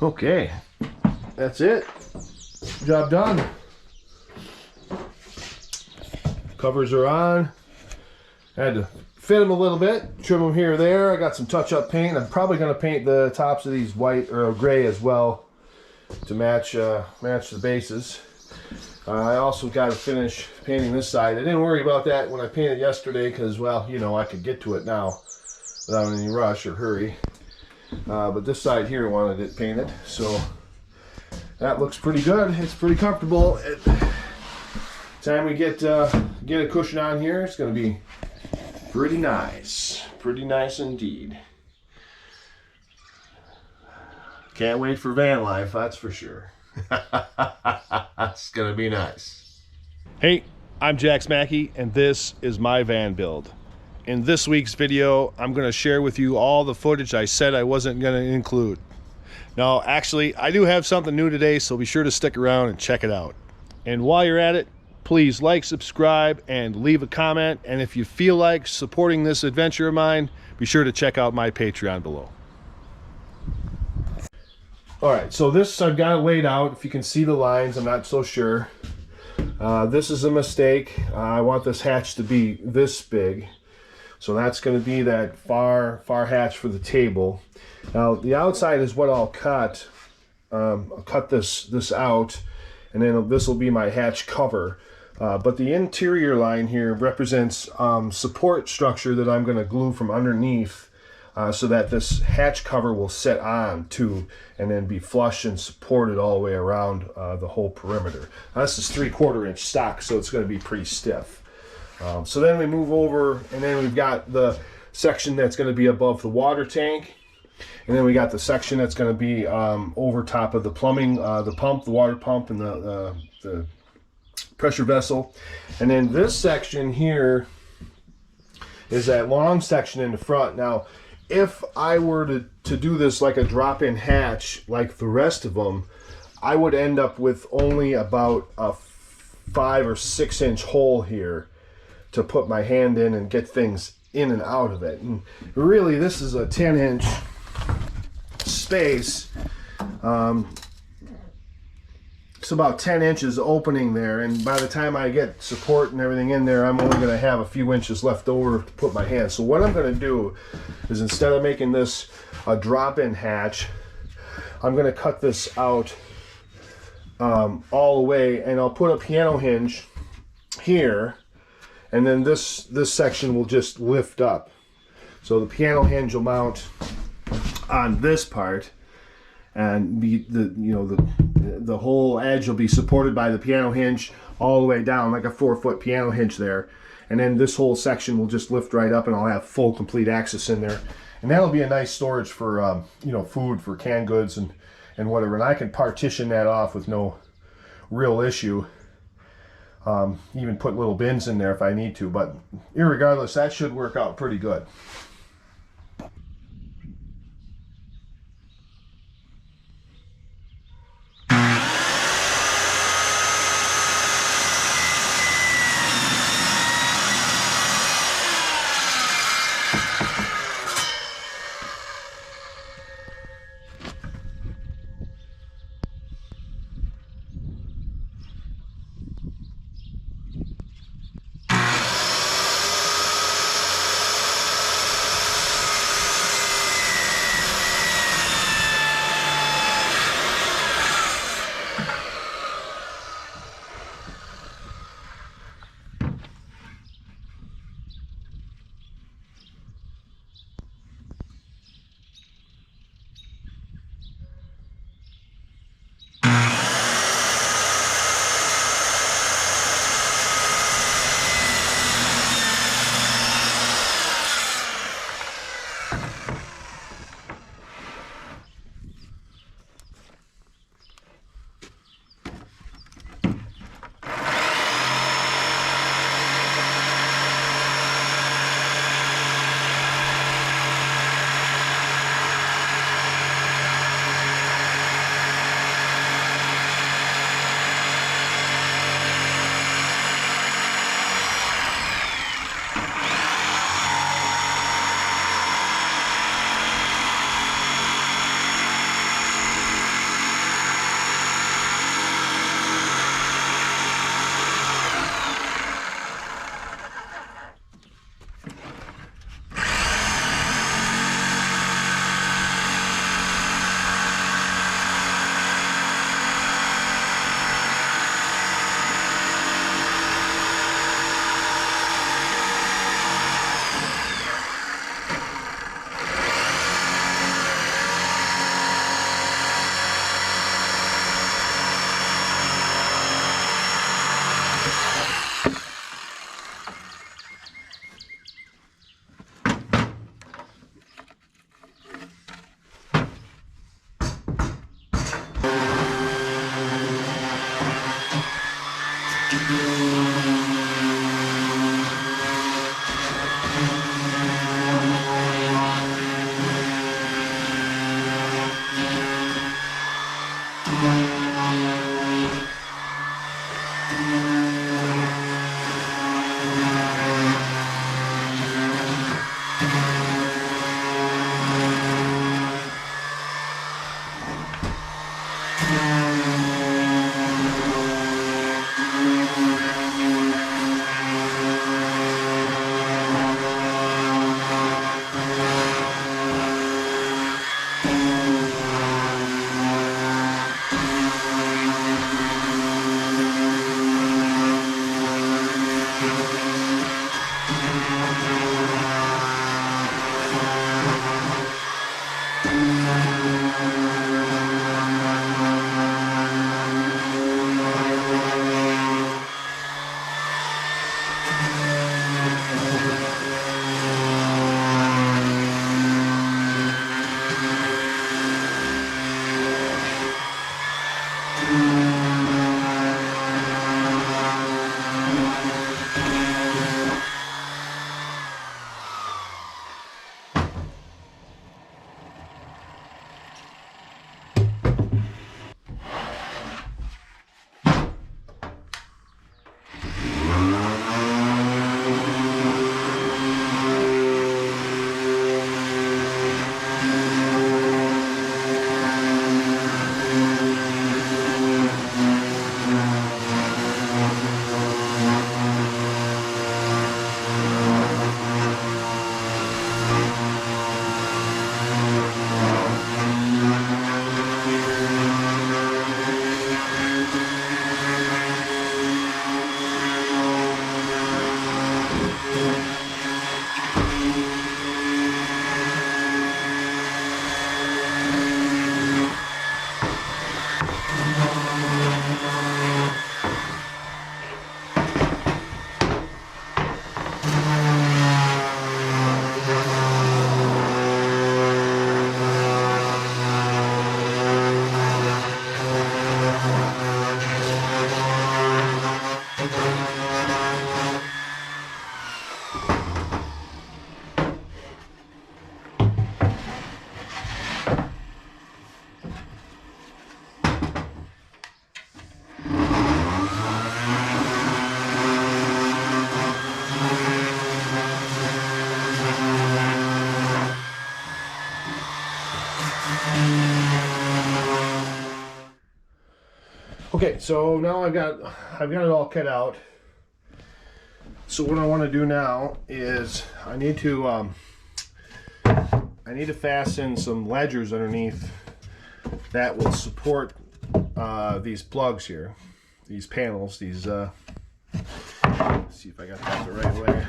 Okay, that's it. Job done. Covers are on. I had to fit them a little bit, trim them here or there. I got some touch-up paint. I'm probably going to paint the tops of these white or gray as well to match the bases. I also got to finish painting this side. I didn't worry about that when I painted yesterday because, well, you know, I could get to it now without any rush or hurry. But this side here wanted it painted, so that looks pretty good. It's pretty comfortable. Time we get a cushion on here, it's going to be pretty nice indeed. Can't wait for van life, that's for sure. It's going to be nice. Hey, I'm Jax Mackey, and this is my van build. In this week's video, I'm going to share with you all the footage I said I wasn't going to include. Now, actually, I do have something new today, so be sure to stick around and check it out. And while you're at it, please like, subscribe, and leave a comment. And if you feel like supporting this adventure of mine, be sure to check out my Patreon below. All right, so this I've got it laid out. If you can see the lines, I'm not so sure. This is a mistake. I want this hatch to be this big. So that's going to be that far hatch for the table. Now the outside is what I'll cut. I'll cut this out, and then this will be my hatch cover. But the interior line here represents support structure that I'm going to glue from underneath so that this hatch cover will set on too, and then be flush and supported all the way around the whole perimeter. Now, this is 3/4 inch stock, so it's going to be pretty stiff. So then we move over, and then we've got the section that's going to be above the water tank, and then we got the section that's going to be over top of the plumbing, the pump, the water pump, and the pressure vessel. And then this section here is that long section in the front. Now, if I were to do this like a drop-in hatch like the rest of them, I would end up with only about a 5 or 6 inch hole here to put my hand in and get things in and out of it. And really, this is a 10-inch space. It's about 10 inches opening there, and by the time I get support and everything in there, I'm only going to have a few inches left over to put my hand. So what I'm going to do is, instead of making this a drop-in hatch, I'm going to cut this out all the way, and I'll put a piano hinge here, and then this section will just lift up. So the piano hinge will mount on this part, and the whole edge will be supported by the piano hinge all the way down, like a 4-foot piano hinge there. And then this whole section will just lift right up, and I'll have full complete access in there. And that'll be a nice storage for food, for canned goods and whatever. And I can partition that off with no real issue. Even put little bins in there if I need to, but irregardless, that should work out pretty good. Okay, so now I've got it all cut out. So what I want to do now is I need to fasten some ledgers underneath that will support these plugs here, these panels. These let's see if I got that the right way.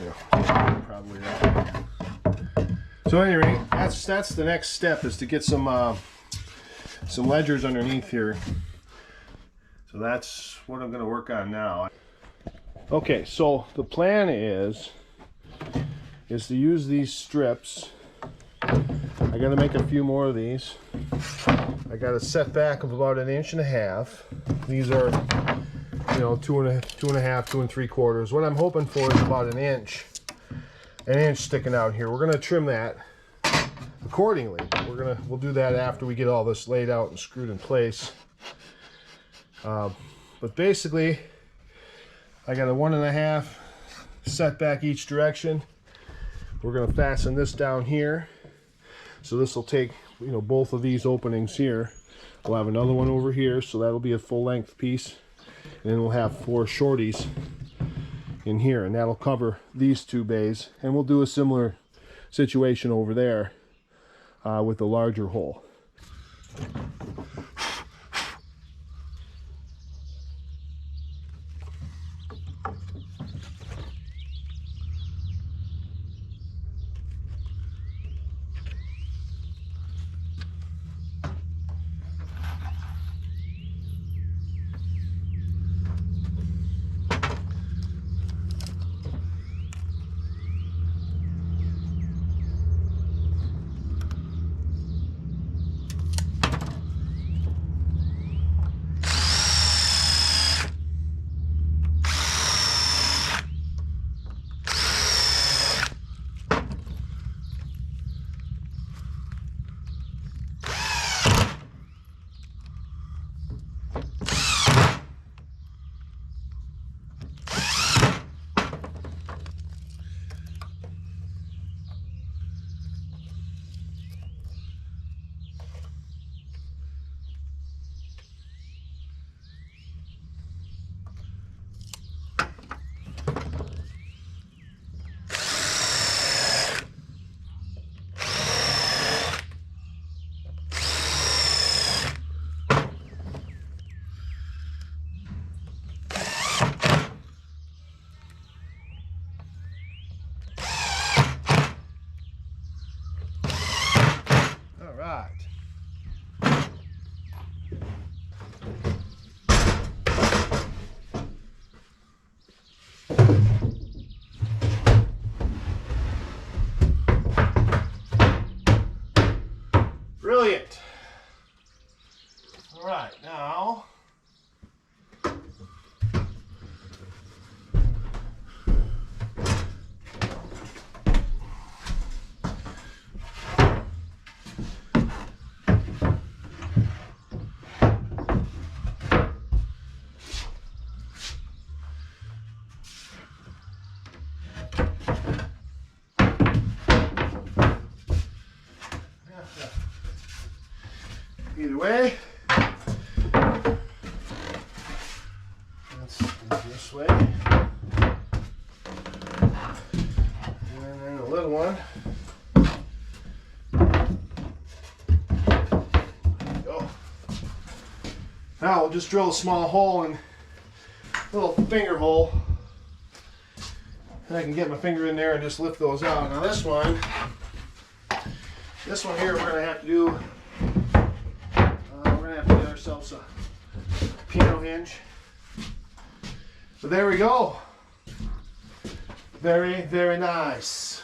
Yeah, probably that. So anyway, that's the next step, is to get some ledgers underneath here. So that's what I'm going to work on now. Okay, so the plan is to use these strips. I got to make a few more of these. I got a setback of about 1.5 inches. These are, you know, 2.5, 2 3/4. What I'm hoping for is about an inch sticking out here. We're going to trim that accordingly. We'll do that after we get all this laid out and screwed in place. But basically, I got a 1.5 setback each direction. We're going to fasten this down here. So this will take, you know, both of these openings here. We'll have another one over here, so that'll be a full length piece. And then we'll have 4 shorties in here, and that'll cover these 2 bays. And we'll do a similar situation over there with the larger hole. Brilliant. All right, now either way, let's do this way, and then a little one. There we go. Now we'll just drill a small hole, and a little finger hole, and I can get my finger in there and just lift those out. Now this one here, we're going to have to do. Ourselves a piano hinge. So there we go. Very, very nice.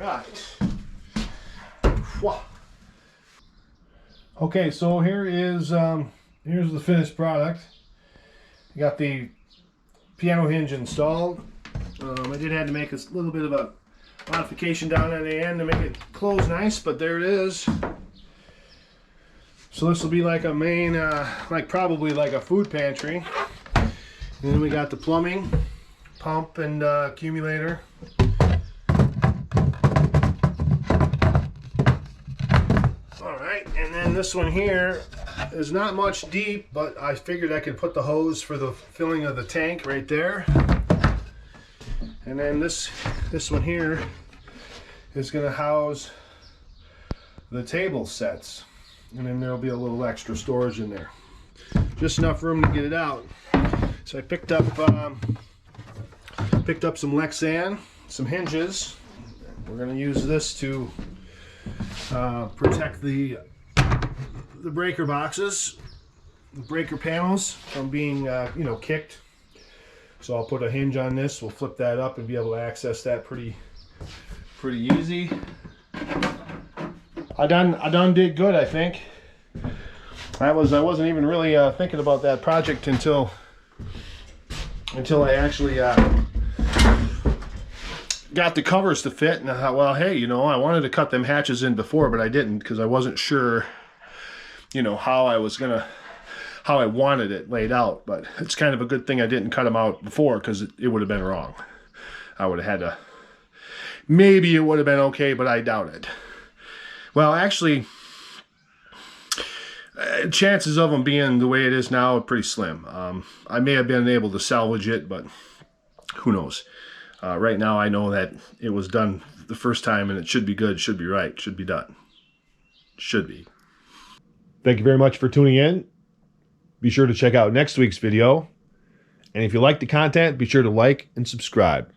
right. Okay, so here's the finished product. I got the piano hinge installed. I did have to make a little bit of a modification down at the end to make it close nice, but there it is. So this will be like a main, probably like a food pantry. And then we got the plumbing, pump, and accumulator. All right, and then this one here is not much deep, but I figured I could put the hose for the filling of the tank right there. And then this one here is going to house the table sets, and then there'll be a little extra storage in there, just enough room to get it out. So I picked up some Lexan, some hinges. We're going to use this to protect the breaker boxes, the breaker panels from being kicked. So I'll put a hinge on this. We'll flip that up and be able to access that pretty easy. I done did good, I think. I wasn't even really thinking about that project until I actually got the covers to fit, and I thought, well, hey, I wanted to cut them hatches in before, but I didn't because I wasn't sure, how I wanted it laid out. But it's kind of a good thing I didn't cut them out before, because it would have been wrong. I would have had to, maybe it would have been okay, but I doubt it. Well, actually, chances of them being the way it is now are pretty slim. I may have been able to salvage it, but who knows. Right now I know that it was done the first time, and it should be good, should be right, should be done. Should be. Thank you very much for tuning in. Be sure to check out next week's video. And if you like the content, be sure to like and subscribe.